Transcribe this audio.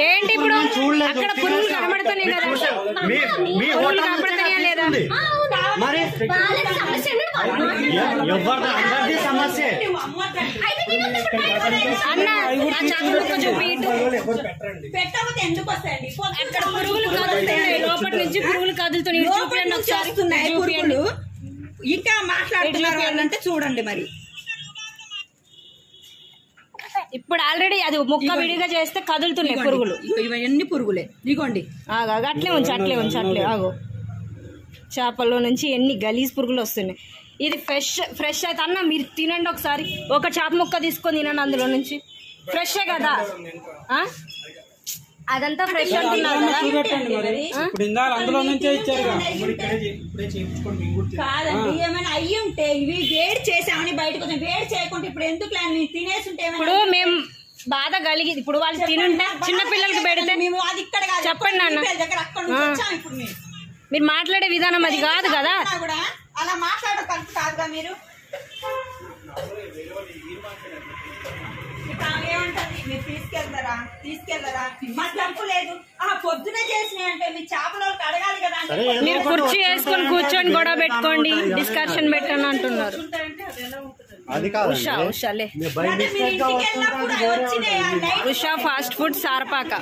ఏంటి ఇప్పుడు అక్కడ పురుగులు కనబడుతున్నాయి కదా, పురుగులు కనబడుతున్నాయా లేదా? అన్న చాకు ముక్క చూపి అక్కడ పురుగులు కదులుతున్నాయి, లోపల నుంచి పురుగులు కదులుతున్నాయి. ఇంకా మాట్లాడుతున్నారంటే చూడండి మరి. ఇప్పుడు ఆల్రెడీ అది ముక్క విడిగా చేస్తే కదులుతున్నాయి పురుగులు. ఇవన్నీ పురుగులే ఇగోండి. అట్లే ఉంచి అట్లే ఉంచి అట్లే ఆగో. చేపల్లో నుంచి ఎన్ని గలీజ్ పురుగులు వస్తున్నాయి. ఇది ఫ్రెష్ అయితే అన్న మీరు తినండి ఒకసారి. ఒక చేప ముక్క తీసుకొని తినండి, అందులో నుంచి ఫ్రెషే కదా. అదంతా ఫ్రెష్ అంటున్నారు కాదండి. ఏమైనా అయ్యి ఉంటే ఇవి వేడి చేసామని బయటకు వచ్చాం, వేడి చేయకుండా ఇప్పుడు ఎందుకు తినేసి ఉంటే. ఇప్పుడు మేము బాధ కలిగి ఇప్పుడు వాళ్ళు తినుంటే చిన్న పిల్లలకి పెడితే మేము అది ఇక్కడ చెప్పండి అన్న. ఇప్పుడు మీరు మాట్లాడే విధానం అది కాదు కదా. అలా మాట్లాడడం కరెక్ట్ కాదుగా. మీరు ఏమంటారు, మీరు తీసుకెళ్తారా మాకు డబ్బు లేదు. పొద్దునే చేసినాయి అంటే మీ చేపల వాళ్ళకి అడగాలి కదా. మీరు కుర్చీ వేసుకొని కూర్చొని గొడవ పెట్టుకోండి, డిస్కషన్ పెట్టండి అంటున్నారు. Usha fast food Sarapaka.